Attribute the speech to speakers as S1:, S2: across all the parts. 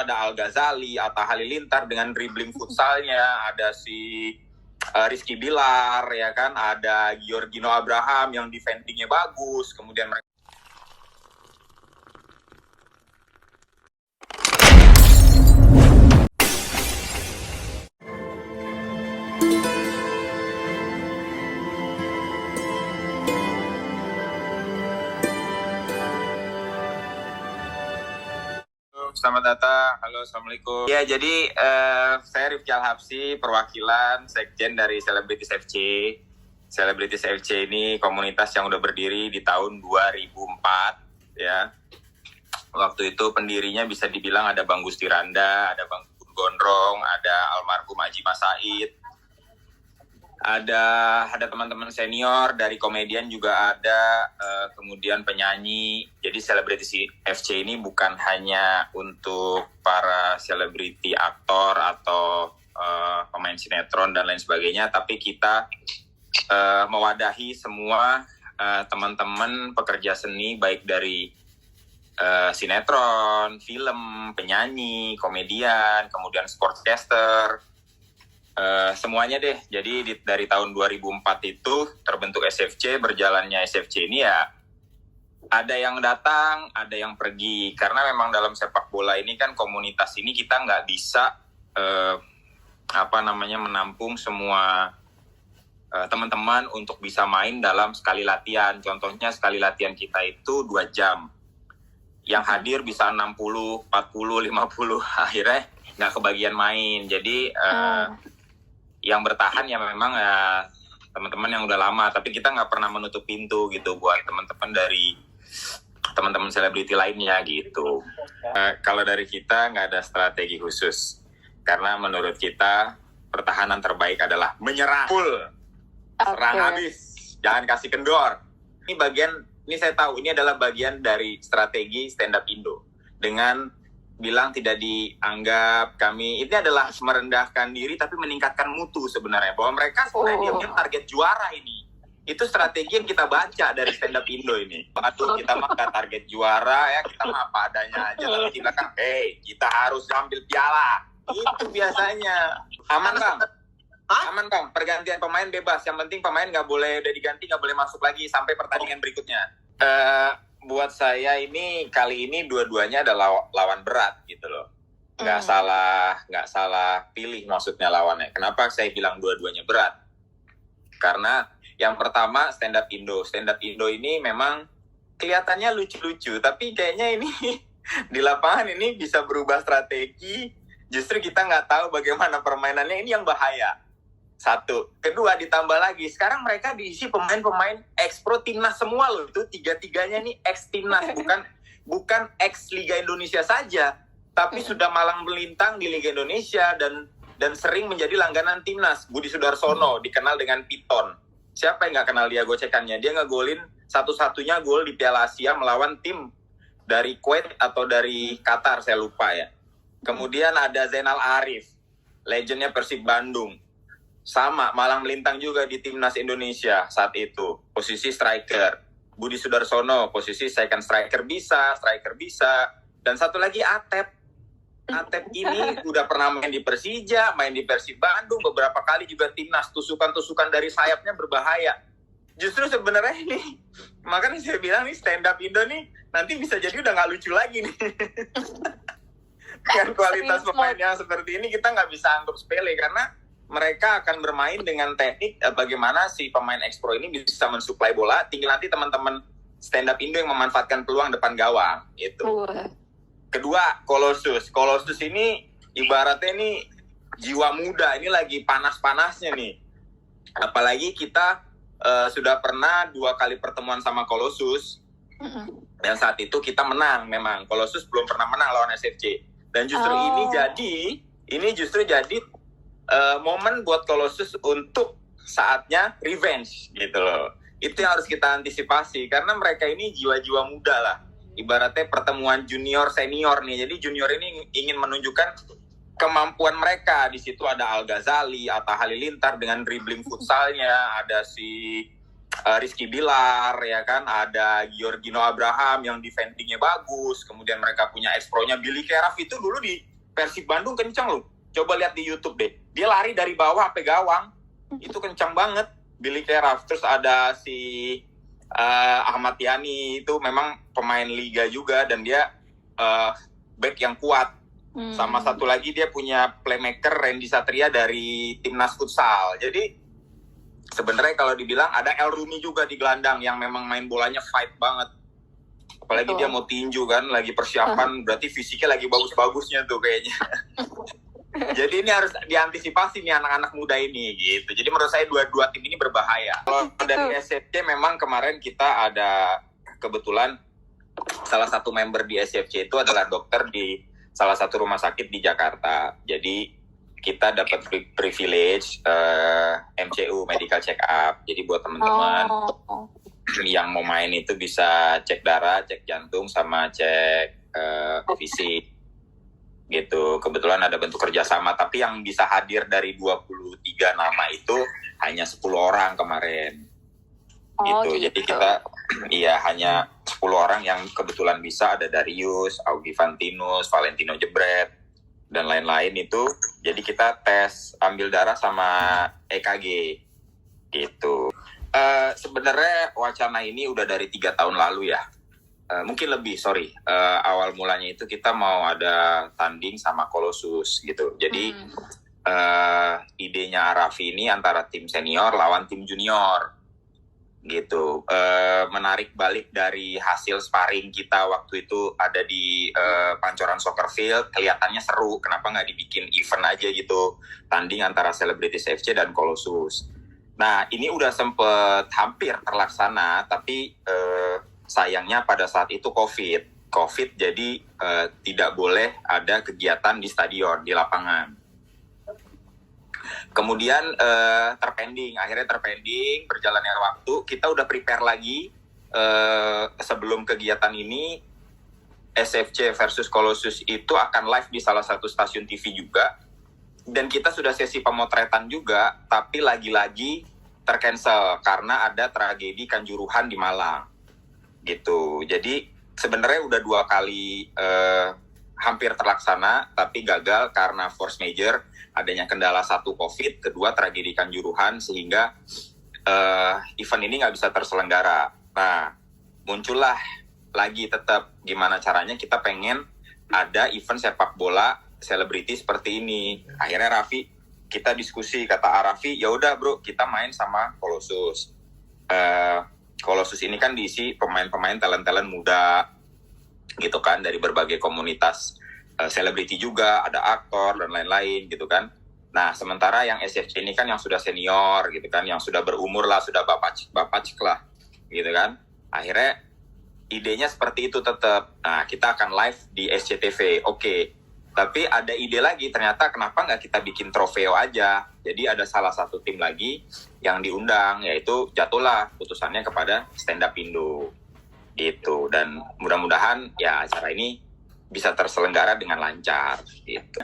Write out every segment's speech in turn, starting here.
S1: ada Al Ghazali, Atta Halilintar dengan dribbling futsalnya, ada si Rizky Bilar, ya kan, ada Giorgino Abraham yang defendingnya bagus, kemudian mereka Selamat datang, halo, assalamualaikum. Ya, jadi saya Rifki Al-Habsyi, perwakilan sekjen dari Celebrities FC. Celebrities FC ini komunitas yang udah berdiri di tahun 2004, ya. Waktu itu pendirinya bisa dibilang ada Bang Gusti Randa, ada Bang Gondrong, ada almarhum Haji Mas Said, ada teman-teman senior dari komedian juga ada, kemudian penyanyi. Jadi Celebrities FC ini bukan hanya untuk para selebriti, aktor atau pemain sinetron dan lain sebagainya, tapi kita mewadahi semua teman-teman pekerja seni, baik dari sinetron, film, penyanyi, komedian, kemudian sportscaster, semuanya deh. Jadi dari tahun 2004 itu terbentuk SFC. Berjalannya SFC ini ya ada yang datang, ada yang pergi, karena memang dalam sepak bola ini kan komunitas ini kita nggak bisa menampung semua teman-teman untuk bisa main dalam sekali latihan. Contohnya sekali latihan kita itu 2 jam, yang hadir bisa 60, 40, 50, akhirnya nggak kebagian main. Jadi yang bertahan ya memang ya teman-teman yang udah lama, tapi kita nggak pernah menutup pintu gitu buat teman-teman dari teman-teman selebriti lainnya gitu. Kalau dari kita nggak ada strategi khusus, karena menurut kita pertahanan terbaik adalah menyerang full, serang habis, jangan kasih kendor. Ini saya tahu ini adalah bagian dari strategi stand up Indo dengan bilang tidak dianggap kami, ini adalah merendahkan diri tapi meningkatkan mutu sebenarnya, bahwa mereka sebenarnya diam-diam target juara ini. Itu strategi yang kita baca dari stand up Indo ini. Aduh, kita mah gak target juara ya, kita mah apa adanya aja, tapi di belakang, kita harus ambil piala. Itu biasanya. Aman bang? Aman bang, pergantian pemain bebas, yang penting pemain gak boleh udah diganti, gak boleh masuk lagi sampai pertandingan berikutnya. Buat saya ini kali ini dua-duanya adalah lawan berat gitu loh. Nggak salah pilih maksudnya lawannya. Kenapa saya bilang dua-duanya berat? Karena yang pertama stand up Indo. Stand up Indo ini memang kelihatannya lucu-lucu, tapi kayaknya ini di lapangan ini bisa berubah strategi. Justru kita nggak tahu bagaimana permainannya, ini yang bahaya. Satu. Kedua, ditambah lagi, sekarang mereka diisi pemain-pemain ex-pro timnas semua loh. Itu tiga-tiganya nih ex-timnas, bukan ex-Liga Indonesia saja, tapi sudah malang melintang di Liga Indonesia dan sering menjadi langganan timnas. Budi Sudarsono, dikenal dengan Piton. Siapa yang nggak kenal dia gocekannya? Dia ngegolin satu-satunya gol di Piala Asia melawan tim dari Kuwait atau dari Qatar, saya lupa ya. Kemudian ada Zainal Arif, legendnya Persib Bandung. Sama, malang melintang juga di timnas Indonesia saat itu, posisi striker. Budi Sudarsono, posisi second striker bisa. Dan satu lagi Atep ini udah pernah main di Persija, main di Persib Bandung, beberapa kali juga timnas. Tusukan-tusukan dari sayapnya berbahaya. Justru sebenarnya ini, makanya saya bilang nih stand up Indo nih nanti bisa jadi udah gak lucu lagi nih. Dengan kualitas pemainnya seperti ini kita gak bisa anggap sepele, karena mereka akan bermain dengan teknik bagaimana si pemain ex-pro ini bisa mensuplai bola. Tinggal nanti teman-teman stand up Indo yang memanfaatkan peluang depan gawang itu. Kedua, Colossus ini ibaratnya ini jiwa muda, ini lagi panas-panasnya nih. Apalagi kita sudah pernah 2 kali pertemuan sama Colossus, dan saat itu kita menang. Memang Colossus belum pernah menang lawan SFC, dan justru ini justru jadi momen buat Colossus untuk saatnya revenge gitu loh. Itu yang harus kita antisipasi, karena mereka ini jiwa-jiwa muda lah. Ibaratnya pertemuan junior senior nih. Jadi junior ini ingin menunjukkan kemampuan mereka. Di situ ada Al Ghazali, Atta Halilintar dengan dribbling futsalnya, ada si Rizky Bilar, ya kan, ada Giorgino Abraham yang defendingnya bagus. Kemudian mereka punya ex-pro-nya Billy Keraf, itu dulu di Persib Bandung kencang loh. Coba lihat di YouTube deh. Dia lari dari bawah sampai gawang. Itu kencang banget. Billy Keraf. Terus ada si Ahmad Yani, itu memang pemain liga juga dan dia back yang kuat. Sama satu lagi dia punya playmaker Randy Satria dari timnas futsal. Jadi sebenarnya kalau dibilang ada El Rumi juga di gelandang yang memang main bolanya fight banget. Apalagi dia mau tinju kan, lagi persiapan, berarti fisiknya lagi bagus-bagusnya tuh kayaknya. Jadi ini harus diantisipasi nih anak-anak muda ini gitu. Jadi menurut saya dua tim ini berbahaya. Kalau dari SFC memang kemarin kita ada kebetulan salah satu member di SFC itu adalah dokter di salah satu rumah sakit di Jakarta. Jadi kita dapat privilege MCU medical check up. Jadi buat teman-teman yang mau main itu bisa cek darah, cek jantung, sama cek fisik gitu. Kebetulan ada bentuk kerjasama, tapi yang bisa hadir dari 23 nama itu hanya 10 orang kemarin. Gitu. Jadi kita hanya 10 orang yang kebetulan bisa, ada Darius, Augie Fantinus, Valentino Jebret, dan lain-lain itu. Jadi kita tes ambil darah sama EKG gitu. Sebenarnya wacana ini udah dari 3 tahun lalu ya. Mungkin lebih, awal mulanya itu kita mau ada tanding sama Colossus gitu. Jadi idenya Arafi ini antara tim senior lawan tim junior gitu. Menarik balik dari hasil sparring kita waktu itu ada di Pancoran Soccer Field, kelihatannya seru. Kenapa nggak dibikin event aja gitu, tanding antara Celebrities FC dan Colossus. Nah ini udah sempet hampir terlaksana, tapi sayangnya pada saat itu COVID, jadi tidak boleh ada kegiatan di stadion, di lapangan. Kemudian akhirnya terpending, berjalannya waktu, kita udah prepare lagi sebelum kegiatan ini. SFC versus Colossus itu akan live di salah satu stasiun TV juga, dan kita sudah sesi pemotretan juga, tapi lagi-lagi tercancel karena ada tragedi Kanjuruhan di Malang gitu. Jadi sebenarnya udah 2 kali hampir terlaksana, tapi gagal karena force major, adanya kendala 1 COVID, 2 tragedi Kanjuruhan, sehingga event ini nggak bisa terselenggara. Nah, muncullah lagi tetap gimana caranya kita pengen ada event sepak bola selebriti seperti ini. Akhirnya kita diskusi, kata Arafi, ya udah bro, kita main sama Colossus. Colossus ini kan diisi pemain-pemain talent-talent muda gitu kan, dari berbagai komunitas selebriti juga, ada aktor dan lain-lain gitu kan. Nah sementara yang SFC ini kan yang sudah senior gitu kan, yang sudah berumur lah, sudah bapak lah gitu kan. Akhirnya idenya seperti itu tetap. Nah kita akan live di SCTV, oke. Tapi ada ide lagi, ternyata kenapa nggak kita bikin trofeo aja. Jadi ada salah satu tim lagi yang diundang, yaitu jatuhlah putusannya kepada Stand Up Indo gitu. Dan mudah-mudahan ya acara ini bisa terselenggara dengan lancar gitu.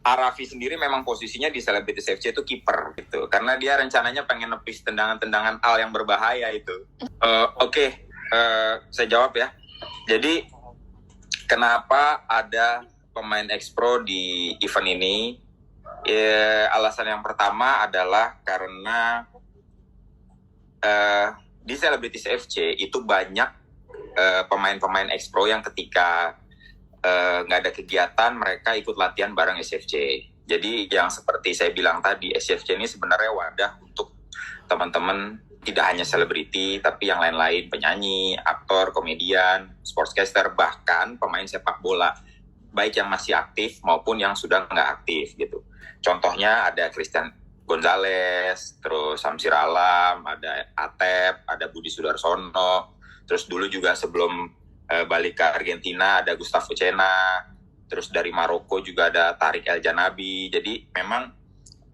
S1: Arafi sendiri memang posisinya di Celebrities FC itu kiper gitu, karena dia rencananya pengen nepis tendangan-tendangan Al yang berbahaya itu. Oke, saya jawab ya. Jadi kenapa ada pemain ex-pro di event ini? Alasan yang pertama adalah karena di Celebrities FC itu banyak pemain-pemain ex-pro yang ketika nggak ada kegiatan mereka ikut latihan bareng SFC. Jadi yang seperti saya bilang tadi, SFC ini sebenarnya wadah untuk teman-teman tidak hanya selebriti tapi yang lain-lain, penyanyi, aktor, komedian, sportscaster, bahkan pemain sepak bola, baik yang masih aktif maupun yang sudah nggak aktif gitu. Contohnya ada Christian Gonzalez, terus Samsir Alam, ada Atep, ada Budi Sudarsono, terus dulu juga sebelum balik ke Argentina ada Gustavo Cena, terus dari Maroko juga ada Tarik El Janabi. Jadi memang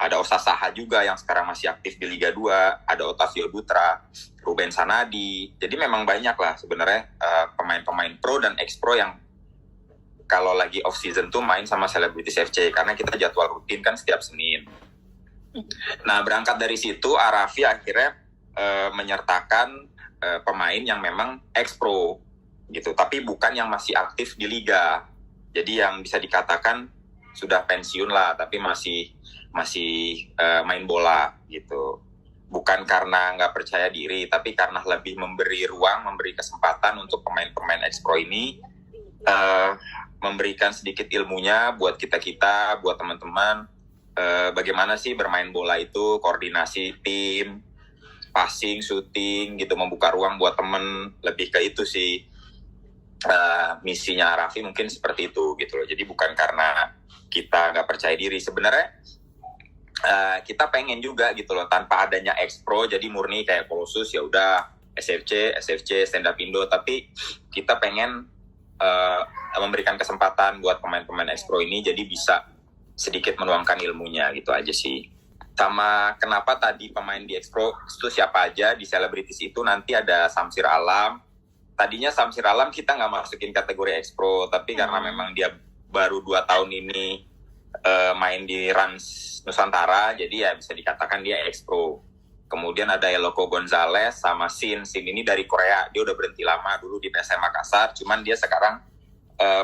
S1: ada Osa Saha juga yang sekarang masih aktif di Liga 2, ada Otavio Dutra, Ruben Sanadi. Jadi memang banyak lah sebenarnya pemain-pemain pro dan ex-pro yang kalau lagi off season tuh main sama Celebrities FC, karena kita jadwal rutin kan setiap Senin. Nah berangkat dari situ Arafi akhirnya menyertakan pemain yang memang ex-pro gitu, tapi bukan yang masih aktif di liga. Jadi yang bisa dikatakan sudah pensiun lah, tapi masih main bola gitu. Bukan karena nggak percaya diri, tapi karena lebih memberi ruang, memberi kesempatan untuk pemain-pemain ex-pro ini memberikan sedikit ilmunya buat kita, buat teman-teman, bagaimana sih bermain bola itu, koordinasi tim, passing, shooting gitu, membuka ruang buat temen, lebih ke itu sih. Misinya Raffi mungkin seperti itu gitu loh. Jadi bukan karena kita nggak percaya diri, sebenarnya kita pengen juga gitu loh, tanpa adanya ex-pro jadi murni kayak Colossus ya udah SFC stand up Indo, tapi kita pengen memberikan kesempatan buat pemain-pemain ex-pro ini jadi bisa sedikit menuangkan ilmunya gitu aja sih. Sama kenapa tadi pemain di ex-pro itu siapa aja, di Celebrities itu nanti ada Samsir Alam. Tadinya Samsir Alam kita nggak masukin kategori ex-pro, tapi karena memang dia baru 2 tahun ini main di Rans Nusantara, jadi ya bisa dikatakan dia ex-pro. Kemudian ada Eloko Gonzalez sama Sin ini dari Korea. Dia udah berhenti lama dulu di PSM Makassar, cuman dia sekarang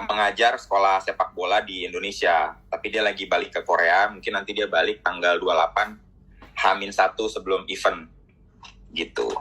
S1: mengajar sekolah sepak bola di Indonesia. Tapi dia lagi balik ke Korea, mungkin nanti dia balik tanggal 28 H-1 sebelum event gitu.